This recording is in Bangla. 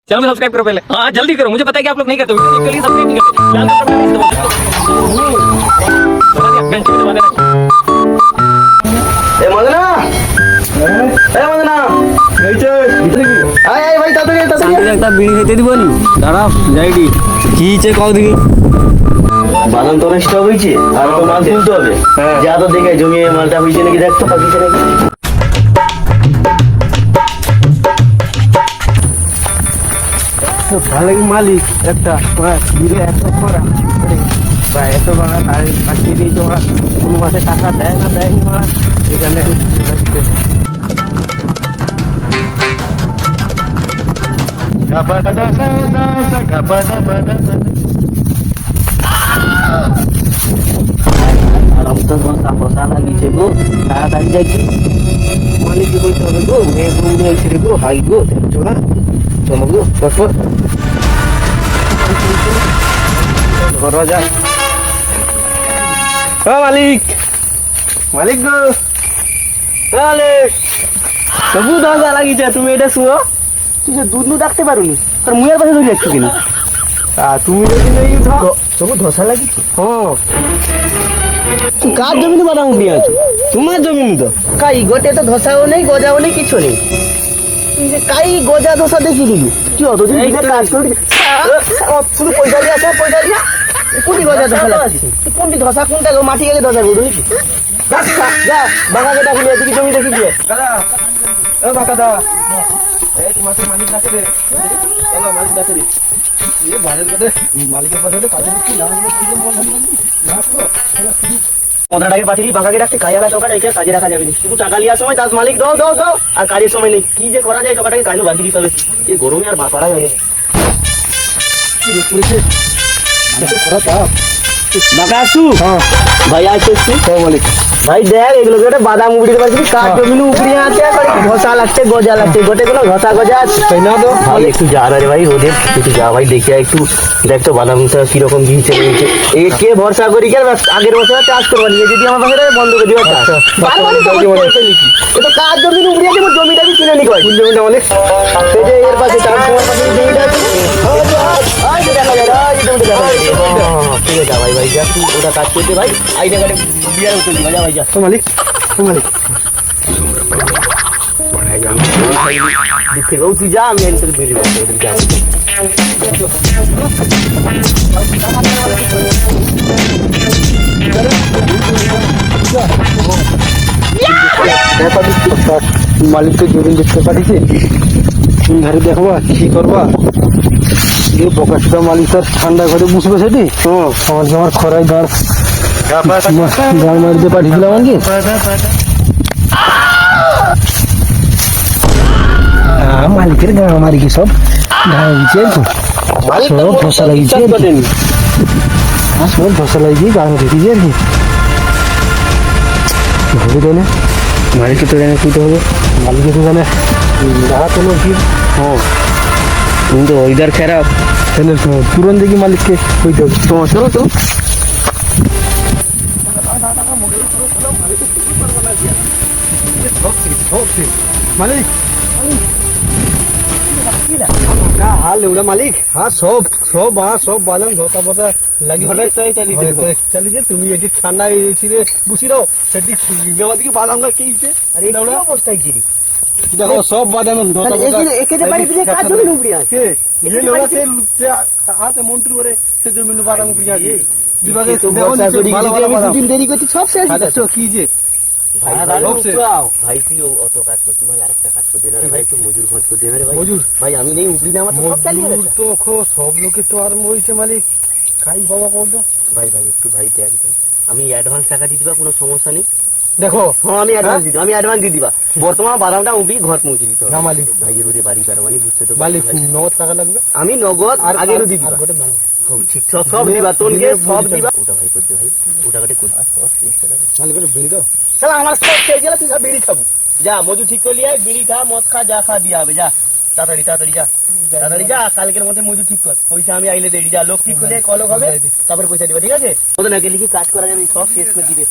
चैनल में सब्सक्राइब करो पहले। हाँ जल्दी करो, मुझे पता है कि आप लोग नहीं करते, वीडियो के लिए सब्सक्राइब नहीं करते। लाल बटन नहीं दबाते। घंटे दबा देना। এ মদনা এ মদনা এইছে আয় আয় ভাই তাড়াতাড়ি তাড়াতাড়ি একটা বিড়ি খেতে দিব নি দাঁড়া যাইডি কি হচ্ছে কাউ দেখি বাদাম তো স্টক হয়েছে আর তো মাল তুলতে হবে যা তো দেখে জমিয়ে মালটা হয়েছে নাকি দেখতো পাকিছে নাকি ভালো মালিক একটা বিড়ি একটা করা বা এত বাড়া কাটিয়ে দিয়েছে ওরা কোনো মাসে টাকা দেয় না দেয়নি ওরা এখানে লাগিয়েছে গো তাড়াতাড়ি যাই মালিককে বলতে হবে গো মেয়ে ঘুম হয়েছে রে গো হাই গো দেখছো না চলো গো চটপট ঘর যায় মালিক মালিক গো তবু দরজা লাগিয়েছে তুমি এটা শুনো তুই যে দুধ ডাকতে পারোনি আর মুয়ের পাশে ধরে যাচ্ছ কিনা তুমি যদি নেই তবু ধসা লাগিয়েছে হ্যাঁ কার জমিনে বাদাম উঠিয়ে আছো তোমার জমিনে তো কাই গোটে তো ধসাও নেই গজাও নেই কিছু নেই তুই যে কাই গজা ধসা দেখি দিবি কি অতদিন কাজ করবি শুধু পয়সা দিয়ে আসো পয়সা দিয়া কোনটি গজা ধসা লাগছে কোনটি ধসা কোনটা মাটি গেলে ধসা করবি নাকি যা বাঘা কেটা খুলে এদিকে জমি দেখি দিয়ে দাদা ও বাকা দা এই তোমার মালিক ডাকে দে চলো মালিক ডাকে দে ये बाजार করে মালিকের পাশে কাজে দিচ্ছি না পনেরো টাকা পাঠিয়ে বাঁকাকে রাখতে কাজে টাকা রেখে কাজে রাখা যাবে না শুধু টাকা নেওয়ার সময় 10 মালিক দাও দাও দাও আর কাজের সময় নেই কি যে করা যায় টাকাটাকে কাজে বাঁধি দিতে হবে এই গরমে আর পারা যায় বাঁকা আসু ভাই আসছি মালিক ভাই দেখ এগুলো একটা বাদাম উড়িতে পারছি কার জমিনে উপরে আছে ঘষা লাগছে গজা লাগছে গোটে কোনো ঘষা গজা আছে তাই না তো ভাই একটু যা রে ভাই রোদের একটু যা ভাই দেখে একটু দেখ তো বাদামটা কিরকম দিয়েছে এই কে ভরসা করি কে আগের বছর চাষ করবো নিয়ে যদি আমার পাশে বন্ধ করে দিবা চাষ এটা কার জমিনে উপরে আছে জমিটা কি কিনে নিক ভাই জমিটা মানে সেই যে এর পাশে চাষ তোমার পাশে জমিটা আছে দেখা যায় ঠিক আছে ভাই ভাই যা তুই ওটা কাজ করতে ভাই আই জায়গাটা বিয়ার উঠে দিবা যা ভাই যা তো মালিক তুই যা আমি তোকে দিয়ে দেবো মালিককে জমিন দেখতে পাঠিয়েছে ঘরে দেখবা কি করবা বকাশটা মালিক তার ঠান্ডা ঘরে বসবে সেটি আমার খরায় দাঁড় মারিতে পাঠিয়েছিলাম আমাকে মালিকের গাঁ মারি কি সব ঘাইছে সব ধসা লাগিয়েছে সব ধসা লাগিয়ে গাঁ ঢেকেছে আর কি হবে তাহলে মালিককে তো জানে কুইতে হবে মালিকে তো জানে রাত হলো কি কিন্তু ওয়েদার খারাপ তাহলে তুরন্ত দেখি মালিককে কইতে হবে তোমার চলো তো মালিক हाल एवढा मालिक हा सब सब हा सब बादाम ধোতা পতা লাগি চালিয়ে তুমি এটি ঠান্ডা ছিড়ে বসি রাও সেটি দিকে বাদাম গা কেইছে আরে এটা অবস্থায় গিরি দেখো সব বাদাম ধোতা পতা একেতে বাড়ি দিয়ে কাজ জমি উপরি আছে এই লোরা সে হাতে মন্ত্রী করে সে জমি বাদাম উপরি আছে বিভাগে আমি দুদিন দেরি করতে সব শেষ আচ্ছা কি যে ভাই তুই অত কাজ করছি ভাই আরেকটা কাজ করতে না ভাই একটু মজুর খরচ করতে না ভাই মজুর ভাই আমি নেই উপরি না আমার সব চালিয়ে গেছে তো সব লোকে তো আর মরিছে মালিক কাই বাবা করতো ভাই ভাই একটু ভাই দেখ আমি অ্যাডভান্স টাকা দিয়ে দিবা কোনো সমস্যা নেই দেখো হ্যাঁ আমি অ্যাডভান্স দিয়ে দিবা বর্তমান বাদামটা উঠি ঘর পৌঁছে দিতে হবে না মালিক ভাই রোদে বাড়ি পারবানি বুঝতে তো মালিক নগদ টাকা লাগবে আমি নগদ আগেরও দিয়ে দিবা সব দিবা তোনকে সব দিবা ওটা ভাই করতে ভাই ওটা কাটে করতে মালিক করে বিড়ি দাও চল আমার সব শেষ গেলে তুই সব বিড়ি খাবো যা মজু ঠিক করলি আয় বিড়ি খা মদ খা যা খা দিয়া হবে যা তাড়াতাড়ি যা কালকের মধ্যে মজু ঠিক কর পয়সা আমি আইলে দেই যা লোক ঠিক করে কলক হবে তারপরে পয়সা দিবা ঠিক আছে ওদের নাকি লিখি কাজ করা যাবে সব শেষ করে দিবে